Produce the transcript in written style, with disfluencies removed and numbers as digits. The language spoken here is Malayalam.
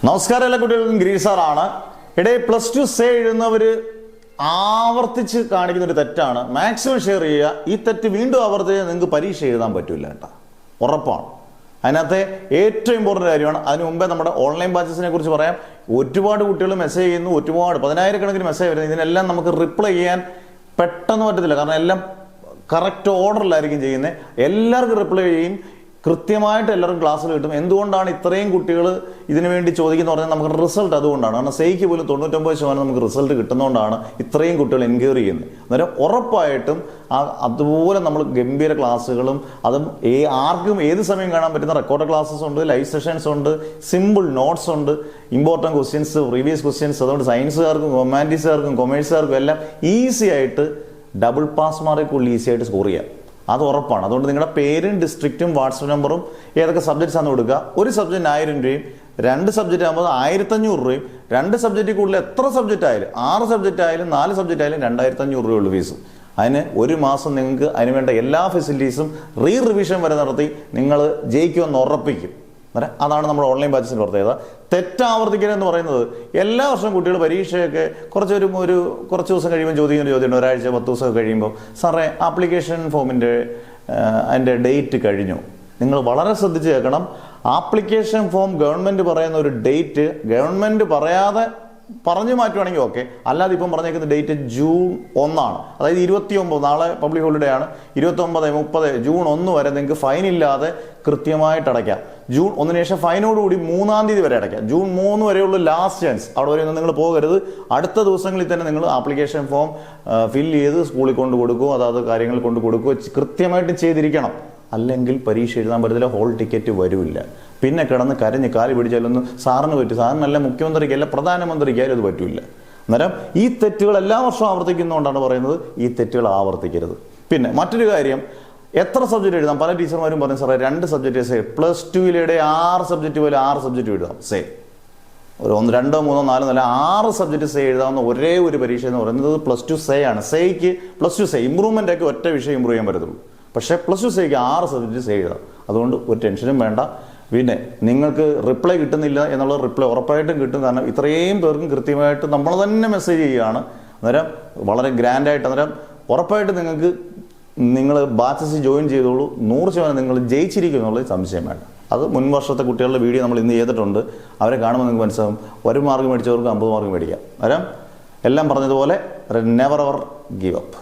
നമസ്കാരം, എല്ലാ കുട്ടികൾക്കും ഗിരീഷ് സാറാണ്. ഇടയിൽ +2 സേ എഴുതുന്നവർ ആവർത്തിച്ച് കാണിക്കുന്ന ഒരു തെറ്റാണ്. മാക്സിമം ഷെയർ ചെയ്യുക. ഈ തെറ്റ് വീണ്ടും ആവർത്തിച്ച് നിങ്ങൾക്ക് പരീക്ഷ എഴുതാൻ പറ്റില്ല കേട്ടോ, ഉറപ്പാണ്. അതിനകത്തെ ഏറ്റവും ഇമ്പോർട്ടൻ്റ് കാര്യമാണ്. അതിന് മുമ്പേ നമ്മുടെ ഓൺലൈൻ ബാച്ചസിനെ കുറിച്ച് പറയാം. ഒരുപാട് കുട്ടികൾ മെസ്സേജ് ചെയ്യുന്നു, ഒരുപാട് 10,000 മെസ്സേജ് വരുന്നത്. ഇതിനെല്ലാം നമുക്ക് റിപ്ലൈ ചെയ്യാൻ പെട്ടെന്ന് പറ്റത്തില്ല, കാരണം എല്ലാം കറക്റ്റ് ഓർഡറിലായിരിക്കും ചെയ്യുന്നത്. എല്ലാവർക്കും റിപ്ലൈ ചെയ്യും, കൃത്യമായിട്ട് എല്ലാവർക്കും ക്ലാസ്സിൽ കിട്ടും. എന്തുകൊണ്ടാണ് ഇത്രയും കുട്ടികൾ ഇതിനു വേണ്ടി ചോദിക്കുന്ന പറഞ്ഞാൽ നമുക്ക് റിസൾട്ട് അതുകൊണ്ടാണ്. കാരണം സേയ്ക്ക് പോലും 99% നമുക്ക് റിസൾട്ട് കിട്ടുന്നതുകൊണ്ടാണ് ഇത്രയും കുട്ടികൾ എൻക്വയറി ചെയ്യുന്നത്. അന്നേരം ഉറപ്പായിട്ടും അതുപോലെ നമ്മൾ ഗംഭീര ക്ലാസ്സുകളും അതും ആർക്കും ഏത് സമയം കാണാൻ പറ്റുന്ന റെക്കോർഡ് ക്ലാസ്സസ് ഉണ്ട്, ലൈവ് സെഷൻസ് ഉണ്ട്, സിമ്പിൾ നോട്ട്സ് ഉണ്ട്, ഇമ്പോർട്ടൻറ്റ് ക്വസ്റ്റ്യൻസ്, പ്രീവിയസ് ക്വസ്റ്റ്യൻസ്. അതുകൊണ്ട് സയൻസുകാർക്കും ഹ്യൂമാനിറ്റീസുകാർക്കും കൊമേഴ്സുകാർക്കും എല്ലാം ഈസി ആയിട്ട് ഡബിൾ പാസ് മാർക്കുള്ളിൽ ഈസി ആയിട്ട് സ്കോർ ചെയ്യാം. അത് ഉറപ്പാണ്. അതുകൊണ്ട് നിങ്ങളുടെ പേരും ഡിസ്ട്രിക്റ്റും വാട്സപ്പ് നമ്പറും ഏതൊക്കെ സബ്ജക്ട്സ് ആണെന്ന് കൊടുക്കുക. ഒരു സബ്ജക്റ്റിന് 1000 രൂപയും, 2 സബ്ജക്റ്റ് ആകുമ്പോൾ 1500 രൂപയും, 2 സബ്ജക്റ്റിൽ കൂടുതൽ എത്ര സബ്ജക്റ്റ് ആയാലും, 6 സബ്ജക്റ്റ് ആയാലും 4 സബ്ജക്റ്റ് ആയാലും 2500 രൂപയുള്ള ഫീസ്. അതിന് ഒരു മാസം നിങ്ങൾക്ക് അതിന് വേണ്ട എല്ലാ ഫെസിലിറ്റീസും റിവിഷൻ വരെ നടത്തി നിങ്ങൾ ജയിക്കുമെന്ന് ഉറപ്പിക്കും. അതാണ് നമ്മുടെ ഓൺലൈൻ ബാച്ചസിൻ്റെ പ്രത്യേകത. തെറ്റാവർത്തിക്കലെന്ന് പറയുന്നത് എല്ലാ വർഷവും കുട്ടികൾ പരീക്ഷയൊക്കെ കുറച്ച് ദിവസം കഴിയുമ്പോൾ ചോദിക്കുന്ന ചോദ്യമുണ്ട്. ഒരാഴ്ച 10 ദിവസമൊക്കെ കഴിയുമ്പോൾ, സാറേ ആപ്ലിക്കേഷൻ ഫോമിൻ്റെ അതിൻ്റെ ഡേറ്റ് കഴിഞ്ഞു. നിങ്ങൾ വളരെ ശ്രദ്ധിച്ച് കേൾക്കണം. ആപ്ലിക്കേഷൻ ഫോം ഗവൺമെൻറ് പറയുന്ന ഒരു ഡേറ്റ് ഗവൺമെൻറ് പറയാതെ പറഞ്ഞു മാറ്റുവാണെങ്കിൽ ഓക്കെ, അല്ലാതെ ഇപ്പം പറഞ്ഞേക്കുന്ന ഡേറ്റ് ജൂൺ 1, അതായത് 29, നാളെ പബ്ലിക് ഹോളിഡേ ആണ്. 29, 30, ജൂൺ 1 വരെ നിങ്ങൾക്ക് ഫൈൻ ഇല്ലാതെ കൃത്യമായിട്ട് അടയ്ക്കാം. ജൂൺ 1 ശേഷം ഫൈനോടുകൂടി 3-ാം തീയതി വരെ അടയ്ക്കാം. ജൂൺ 3 വരെയുള്ള ലാസ്റ്റ് ചാൻസ്. അവിടെ വരെ ഒന്നും നിങ്ങൾ പോകരുത്. അടുത്ത ദിവസങ്ങളിൽ തന്നെ നിങ്ങൾ ആപ്ലിക്കേഷൻ ഫോം ഫില്ല് ചെയ്ത് സ്കൂളിൽ കൊണ്ട് കൊടുക്കുകയോ അതാത് കാര്യങ്ങൾ കൊണ്ട് കൊടുക്കുകയോ കൃത്യമായിട്ട് ചെയ്തിരിക്കണം. അല്ലെങ്കിൽ പരീക്ഷ എഴുതാൻ പറ്റത്തില്ല, ഹോൾ ടിക്കറ്റ് വരില്ല. പിന്നെ കിടന്ന് കരഞ്ഞ് കാല് പിടിച്ചാലൊന്നും സാറിന് പറ്റും. സാറിനല്ല മുഖ്യമന്ത്രിക്ക് അല്ല പ്രധാനമന്ത്രിക്കായാലും അത് പറ്റില്ല. അന്നേരം ഈ തെറ്റുകൾ എല്ലാ വർഷവും ആവർത്തിക്കുന്നതുകൊണ്ടാണ് പറയുന്നത് ഈ തെറ്റുകൾ ആവർത്തിക്കരുത്. പിന്നെ മറ്റൊരു കാര്യം, എത്ര സബ്ജക്റ്റ് എഴുതാം? പല ടീച്ചർമാരും പറഞ്ഞു സാറേ 2 സബ്ജക്റ്റ് സേ, +2 6 സബ്ജക്റ്റ് പോലെ 6 സബ്ജക്റ്റ് എഴുതാം സേ. ഒരു 1, 2, 3, 4, 6 സബ്ജക്റ്റ് സേ എഴുതാവുന്ന ഒരേ ഒരു പരീക്ഷ എന്ന് പറയുന്നത് +2 സേ ആണ്. സേയ്ക്ക് +2 സേ ഇമ്പ്രൂവ്മെൻ്റ് ഒക്കെ ഒറ്റ വിഷയം ഇമ്പ്രൂവ് ചെയ്യാൻ പറ്റത്തുള്ളൂ. പക്ഷേ +2 സേയ്ക്ക് 6 സബ്ജക്റ്റ് സേ എഴുതാം. അതുകൊണ്ട് ഒരു ടെൻഷനും വേണ്ട. പിന്നെ നിങ്ങൾക്ക് റിപ്ലൈ കിട്ടുന്നില്ല എന്നുള്ള റിപ്ലൈ ഉറപ്പായിട്ടും കിട്ടും. കാരണം ഇത്രയും പേർക്കും കൃത്യമായിട്ട് നമ്മൾ തന്നെ മെസ്സേജ് ചെയ്യുകയാണ്. അന്നേരം വളരെ ഗ്രാൻഡായിട്ട്, അന്നേരം ഉറപ്പായിട്ട് നിങ്ങൾ ബാച്ചസ് ജോയിൻ ചെയ്തോളൂ. 100% നിങ്ങൾ ജയിച്ചിരിക്കും എന്നുള്ളത് സംശയം വേണ്ട. അത് മുൻ വർഷത്തെ കുട്ടികളുടെ വീഡിയോ നമ്മൾ ഇന്ന് ചെയ്തിട്ടുണ്ട്. അവരെ കാണുമ്പോൾ നിങ്ങൾക്ക് മനസ്സിലാവും. 1 മാർക്ക് മേടിച്ചവർക്ക് 50 മാർക്ക് മേടിക്കാം. അന്നേരം എല്ലാം പറഞ്ഞതുപോലെ നെവർ എവർ ഗീവ് അപ്പ്.